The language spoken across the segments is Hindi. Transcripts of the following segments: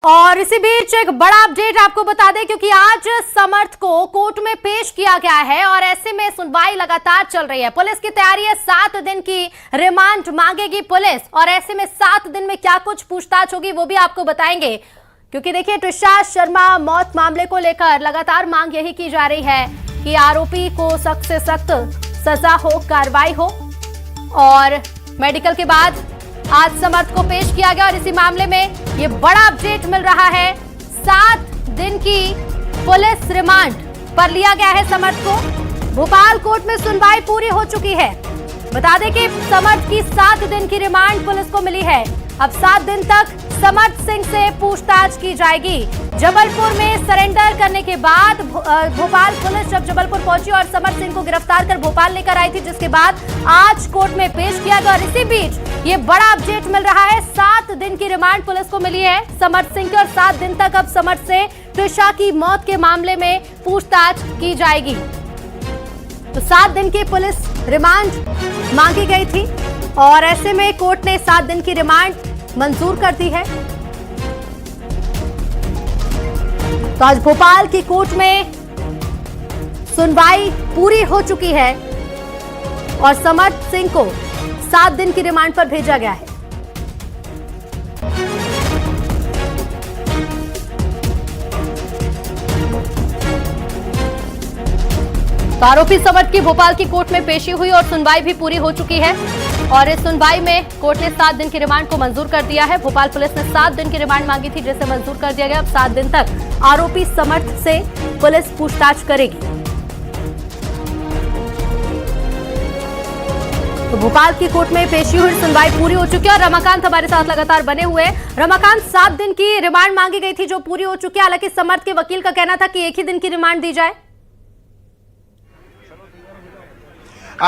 और इसी बीच एक बड़ा अपडेट आपको बता दें, क्योंकि आज समर्थ को कोर्ट में पेश किया गया है और ऐसे में सुनवाई लगातार चल रही है। पुलिस की तैयारी है, 7 दिन की रिमांड मांगेगी पुलिस और ऐसे में 7 दिन में क्या कुछ पूछताछ होगी वो भी आपको बताएंगे। क्योंकि देखिए, ट्रिशा शर्मा मौत मामले को लेकर लगातार मांग यही की जा रही है कि आरोपी को सख्त से सख्त सजा हो, कार्रवाई हो। और मेडिकल के बाद आज समर्थ को पेश किया गया और इसी मामले में ये बड़ा अपडेट मिल रहा है। 7 दिन की पुलिस रिमांड पर लिया गया है समर्थ को। भोपाल कोर्ट में सुनवाई पूरी हो चुकी है। बता दें कि समर्थ की 7 दिन की रिमांड पुलिस को मिली है। अब 7 दिन तक समर्थ सिंह से पूछताछ की जाएगी। जबलपुर में सरेंडर करने के बाद भोपाल पुलिस जब जबलपुर पहुंची और समर्थ सिंह को गिरफ्तार कर भोपाल लेकर आई थी, जिसके बाद आज कोर्ट में पेश किया गया। और इसी बीच ये बड़ा अपडेट मिल रहा है, 7 दिन की रिमांड पुलिस को मिली है समर्थ सिंह की और 7 दिन तक अब समर्थ से ट्रिशा की मौत के मामले में पूछताछ की जाएगी। तो 7 दिन की पुलिस रिमांड मांगी गई थी और ऐसे में कोर्ट ने 7 दिन की रिमांड मंजूर कर दी है। तो आज भोपाल की कोर्ट में सुनवाई पूरी हो चुकी है और समर्थ सिंह को 7 दिन की रिमांड पर भेजा गया है। तो आरोपी समर्थ की भोपाल की कोर्ट में पेशी हुई और सुनवाई भी पूरी हो चुकी है और इस सुनवाई में कोर्ट ने 7 दिन की रिमांड को मंजूर कर दिया है। भोपाल पुलिस ने 7 दिन की रिमांड मांगी थी, जिसे मंजूर कर दिया गया। अब 7 दिन तक आरोपी समर्थ से पुलिस पूछताछ करेगी। तो भोपाल की कोर्ट में पेशी हुई, सुनवाई पूरी हो चुकी है और रमाकांत हमारे साथ लगातार बने हुए हैं। रमाकांत, 7 दिन की रिमांड मांगी गई थी जो पूरी हो चुकी है। हालांकि समर्थ के वकील का कहना था कि एक ही दिन की रिमांड दी जाए।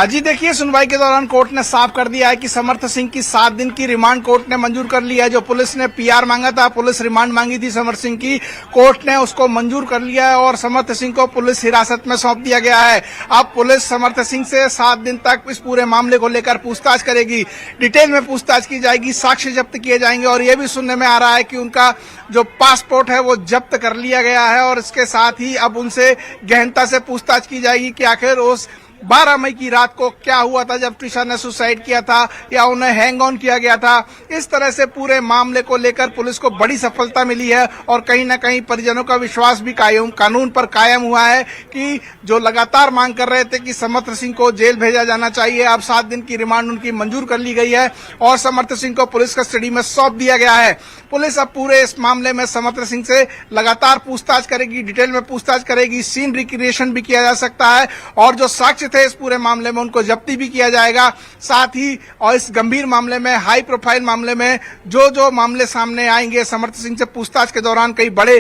जी देखिए, सुनवाई के दौरान कोर्ट ने साफ कर दिया है कि समर्थ सिंह की 7 दिन की रिमांड कोर्ट ने मंजूर कर लिया है। जो पुलिस ने पीआर मांगा था, पुलिस रिमांड मांगी थी समर्थ सिंह की, कोर्ट ने उसको मंजूर कर लिया है और समर्थ सिंह को पुलिस हिरासत में सौंप दिया गया है। अब पुलिस समर्थ सिंह से 7 दिन तक इस पूरे मामले को लेकर पूछताछ करेगी। डिटेल में पूछताछ की जाएगी, साक्ष्य जब्त किए जाएंगे और यह भी सुनने में आ रहा है कि उनका जो पासपोर्ट है वो जब्त कर लिया गया है और इसके साथ ही अब उनसे गहनता से पूछताछ की जाएगी कि आखिर उस 12 मई की रात को क्या हुआ था जब ट्रिशा ने सुसाइड किया था या उन्हें हैंग ऑन किया गया था। इस तरह से पूरे मामले को लेकर पुलिस को बड़ी सफलता मिली है और कहीं न कहीं परिजनों का विश्वास भी कानून पर कायम हुआ है कि जो लगातार मांग कर रहे थे कि समर्थ सिंह को जेल भेजा जाना चाहिए, अब 7 दिन की रिमांड उनकी मंजूर कर ली गई है और समर्थ सिंह को पुलिस कस्टडी में सौंप दिया गया है। पुलिस अब पूरे इस मामले में समर्थ सिंह से लगातार पूछताछ करेगी, डिटेल में पूछताछ करेगी, सीन रिक्रिएशन भी किया जा सकता है और जो साक्ष्य थे इस पूरे मामले में उनको जब्ती भी किया जाएगा। साथ ही और इस गंभीर मामले में, हाई प्रोफाइल मामले में जो मामले सामने आएंगे समर्थ सिंह से पूछताछ के दौरान कई बड़े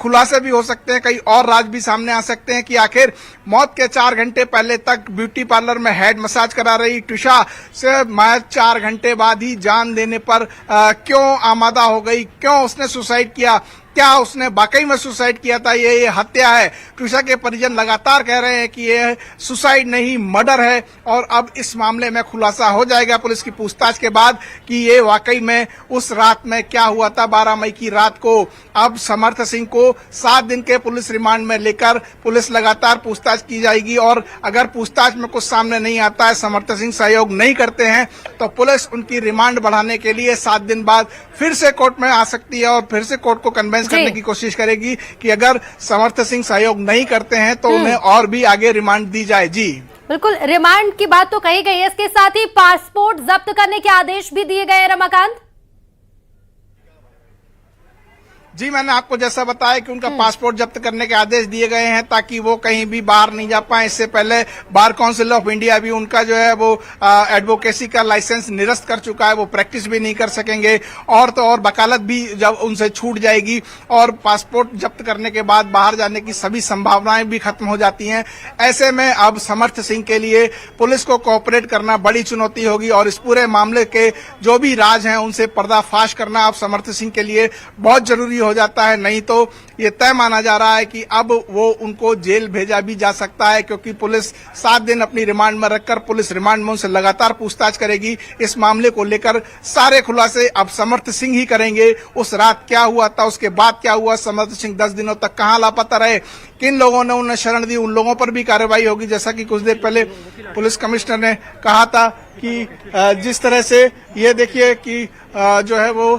खुलासे भी हो सकते हैं, कई और राज भी सामने आ सकते हैं कि आखिर मौत के 4 घंटे पहले तक ब्यूटी पार्लर में हेड मसाज करा रही ट्रिशा से 4 घंटे बाद ही जान देने पर क्यों आमादा हो गई, क्यों उसने सुसाइड किया, क्या उसने वाकई में सुसाइड किया था, ये हत्या है। ट्रिशा के परिजन लगातार कह रहे हैं कि ये सुसाइड नहीं मर्डर है और अब इस मामले में खुलासा हो जाएगा पुलिस की पूछताछ के बाद कि ये वाकई में उस रात में क्या हुआ था 12 मई की रात को। अब समर्थ सिंह को 7 दिन के पुलिस रिमांड में लेकर पुलिस लगातार पूछताछ की जाएगी और अगर पूछताछ में कुछ सामने नहीं आता है, समर्थ सिंह सहयोग नहीं करते हैं, तो पुलिस उनकी रिमांड बढ़ाने के लिए 7 दिन बाद फिर से कोर्ट में आ सकती है और फिर से कोर्ट को कन्वेंस करने की कोशिश करेगी कि अगर समर्थ सिंह सहयोग नहीं करते हैं तो उन्हें और भी आगे रिमांड दी जाए। जी बिल्कुल, रिमांड की बात तो कही गई है, इसके साथ ही पासपोर्ट जब्त करने के आदेश भी दिए गए रमाकांत। जी, मैंने आपको जैसा बताया कि उनका पासपोर्ट जब्त करने के आदेश दिए गए हैं ताकि वो कहीं भी बाहर नहीं जा पाए। इससे पहले बार काउंसिल ऑफ इंडिया भी उनका जो है वो एडवोकेसी का लाइसेंस निरस्त कर चुका है, वो प्रैक्टिस भी नहीं कर सकेंगे और तो और वकालत भी जब उनसे छूट जाएगी और पासपोर्ट जब्त करने के बाद बाहर जाने की सभी संभावनाएं भी खत्म हो जाती हैं। ऐसे में अब समर्थ सिंह के लिए पुलिस को कोऑपरेट करना बड़ी चुनौती होगी और इस पूरे मामले के जो भी राज हैं उनसे पर्दाफाश करना अब समर्थ सिंह के लिए बहुत जरूरी हो जाता है, नहीं तो ये तय माना जा रहा है कि अब वो उनको जेल भेजा भी जा सकता है, क्योंकि पुलिस 7 दिन अपनी रिमांड में रखकर पुलिस रिमांड में उनसे लगातार पूछताछ करेगी। इस मामले को लेकर सारे खुलासे अब समर्थ सिंह ही करेंगे। उस रात क्या हुआ था, उसके बाद क्या हुआ, समर्थ सिंह 10 दिनों तक कहां लापता रहे, किन लोगों ने उन्हें शरण दी, उन लोगों पर भी कार्रवाई होगी। जैसा कि कुछ देर पहले पुलिस कमिश्नर ने कहा था कि जिस तरह से ये देखिए कि जो है वो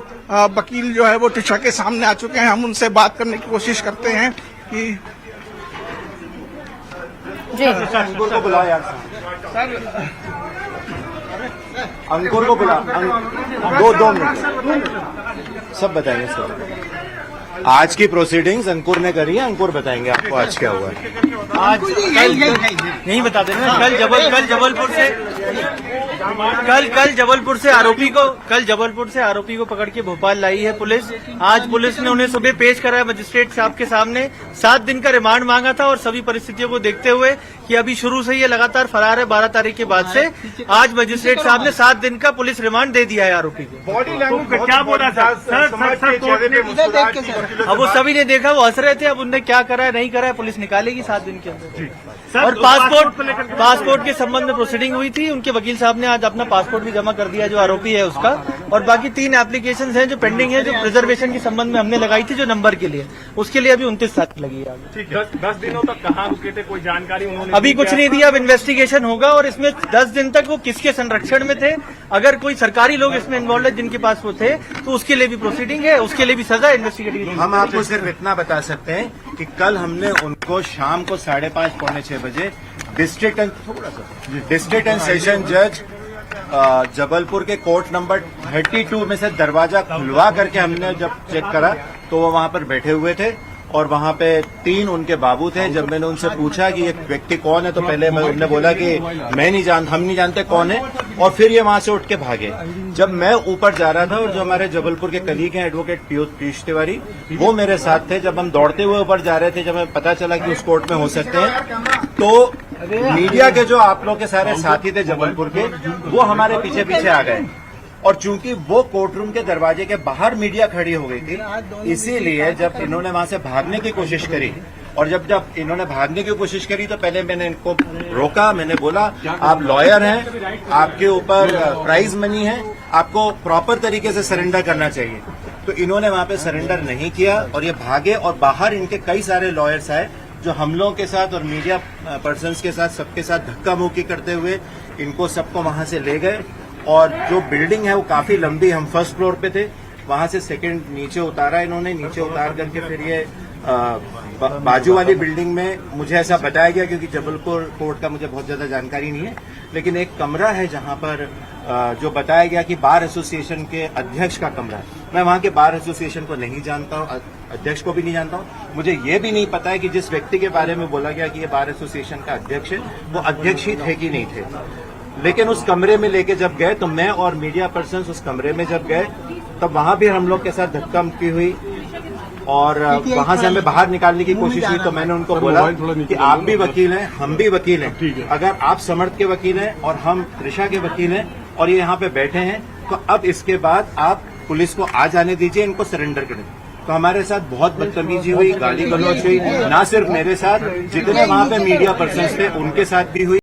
वकील जो है वो टिशा के सामने आ चुके हैं। हम उनसे बात करने की कोशिश करते हैं कि जी अंकुर को बुला यार, अंकुर को बुला, 2 मिनट सब बताएंगे सर। आज की प्रोसीडिंग्स अंकुर ने करी है, अंकुर बताएंगे आपको आज क्या हुआ है। आज कल नहीं बता देना। कल जबलपुर से आरोपी को पकड़ के भोपाल लाई है पुलिस। आज पुलिस ने उन्हें सुबह पेश कराया मजिस्ट्रेट साहब के सामने। 7 दिन का रिमांड मांगा था और सभी परिस्थितियों को देखते हुए कि अभी शुरू से ये लगातार फरार है 12 तारीख के बाद से, आज मजिस्ट्रेट साहब ने 7 दिन का पुलिस रिमांड दे दिया है आरोपी को। बॉडी लैंग्वेज क्या बोला अब वो सभी ने देखा, वो हंस रहे थे। अब उनने क्या करा है नहीं करा है पुलिस निकालेगी 7 दिन के अंदर। और पासपोर्ट के संबंध में प्रोसीडिंग हुई थी, उनके वकील साहब ने आज अपना पासपोर्ट भी जमा कर दिया जो आरोपी है उसका। और बाकी 3 एप्लीकेशन हैं जो पेंडिंग है, जो प्रिजर्वेशन के संबंध में हमने लगाई थी जो नंबर के लिए, उसके लिए अभी 29 तारीख लगी है। 10 दिनों तक कहाँ रुके थे, कोई जानकारी उन्होंने अभी कुछ नहीं दिया। अब इन्वेस्टिगेशन होगा और इसमें 10 दिन तक वो किसके संरक्षण में थे, अगर कोई सरकारी लोग इसमें इन्वॉल्व है जिनके पास वो थे तो उसके लिए भी प्रोसीडिंग है, उसके लिए भी सजा इन्वेस्टिगेटिव। हम आपको सिर्फ इतना बता सकते हैं कि कल हमने उनको शाम को 5:30 पौने 6 बजे डिस्ट्रिक्ट एंड सेशन जज जबलपुर के कोर्ट नंबर 32 में से दरवाजा खुलवा करके हमने जब चेक करा तो वो वहां पर बैठे हुए थे और वहां पे 3 उनके बाबू थे। जब मैंने उनसे पूछा कि ये व्यक्ति कौन है तो पहले उन्होंने बोला कि हम नहीं जानते कौन है, और फिर ये वहां से उठ के भागे। जब मैं ऊपर जा रहा था और जो हमारे जबलपुर के कलीग हैं एडवोकेट पीयूष तिवारी, वो मेरे साथ थे। जब हम दौड़ते हुए ऊपर जा रहे थे, जब हमें पता चला कि उस कोर्ट में हो सकते हैं, तो मीडिया के जो आप लोग के सारे साथी थे जबलपुर के, वो हमारे पीछे पीछे आ गए। और चूंकि वो कोर्टरूम के दरवाजे के बाहर मीडिया खड़ी हो गई थी, इसीलिए जब इन्होंने वहां से भागने की कोशिश करी और जब इन्होंने भागने की कोशिश करी तो पहले मैंने इनको रोका। मैंने बोला आप लॉयर हैं, आपके ऊपर प्राइज मनी है, आपको प्रॉपर तरीके से सरेंडर करना चाहिए। तो इन्होंने वहां पे सरेंडर नहीं किया और ये भागे और बाहर इनके कई सारे लॉयर्स आए जो हम लोगों के साथ और मीडिया पर्सन्स के साथ सबके साथ धक्का मुक्की करते हुए इनको सबको वहां से ले गए। और जो बिल्डिंग है वो काफी लंबी, हम फर्स्ट फ्लोर पे थे, वहां से सेकंड नीचे उतारा इन्होंने। नीचे उतार करके फिर ये बाजू वाली बिल्डिंग में, मुझे ऐसा बताया गया क्योंकि जबलपुर कोर्ट का मुझे बहुत ज्यादा जानकारी नहीं है, लेकिन एक कमरा है जहां पर जो बताया गया कि बार एसोसिएशन के अध्यक्ष का कमरा है। मैं वहां के बार एसोसिएशन को नहीं जानता हूं, अध्यक्ष को भी नहीं जानता हूं। मुझे ये भी नहीं पता है कि जिस व्यक्ति के बारे में बोला गया कि ये बार एसोसिएशन का अध्यक्ष है, वो अध्यक्ष ही थे कि नहीं थे। लेकिन उस कमरे में लेके जब गए तो मैं और मीडिया पर्सन्स उस कमरे में जब गए तब वहां भी हम लोग के साथ धक्का मुक्की हुई और वहां से हमें बाहर निकालने की कोशिश हुई। तो मैंने उनको बोला कि आप भी वकील हैं, हम भी वकील हैं, अगर आप समर्थ के वकील हैं और हम त्रिशा के वकील हैं और ये यहाँ पे बैठे हैं तो अब इसके बाद आप पुलिस को आ जाने दीजिए, इनको सरेंडर करें। तो हमारे साथ बहुत बदतमीजी हुई, गाली गलौज हुई, ना सिर्फ मेरे साथ, जितने वहां पे मीडिया पर्सन्स थे उनके साथ भी हुई।